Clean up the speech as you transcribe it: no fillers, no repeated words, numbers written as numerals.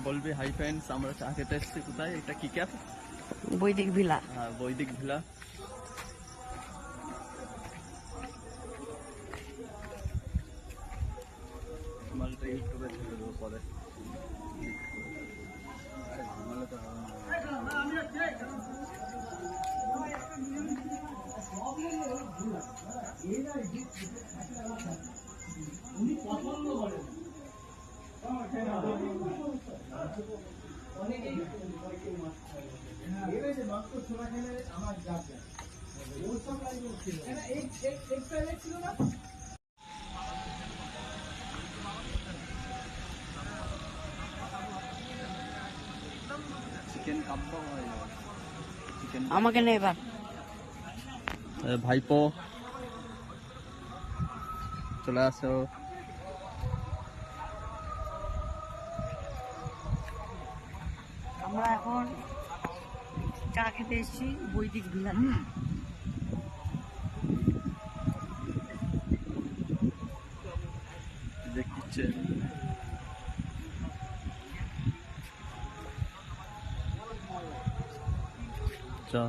বলবি hi friends, আমরা চা খেতে এসেছি। কোথায়? এটা কি ক্যাফ? বৈদিক ভিলা। হ্যাঁ, বৈদিক ভিলা। মালটা ইউটিউবে ছেড়ে দেবো পরে। ঘুমালে তো হবে না। চিকেন কাবাব হয় না, চিকেন। আমাকে নে এবার। ভাইপো চলে আসো। আমরা এখন চা খেতে এসেছি বৈদিক ভিলা। দেখছে চা।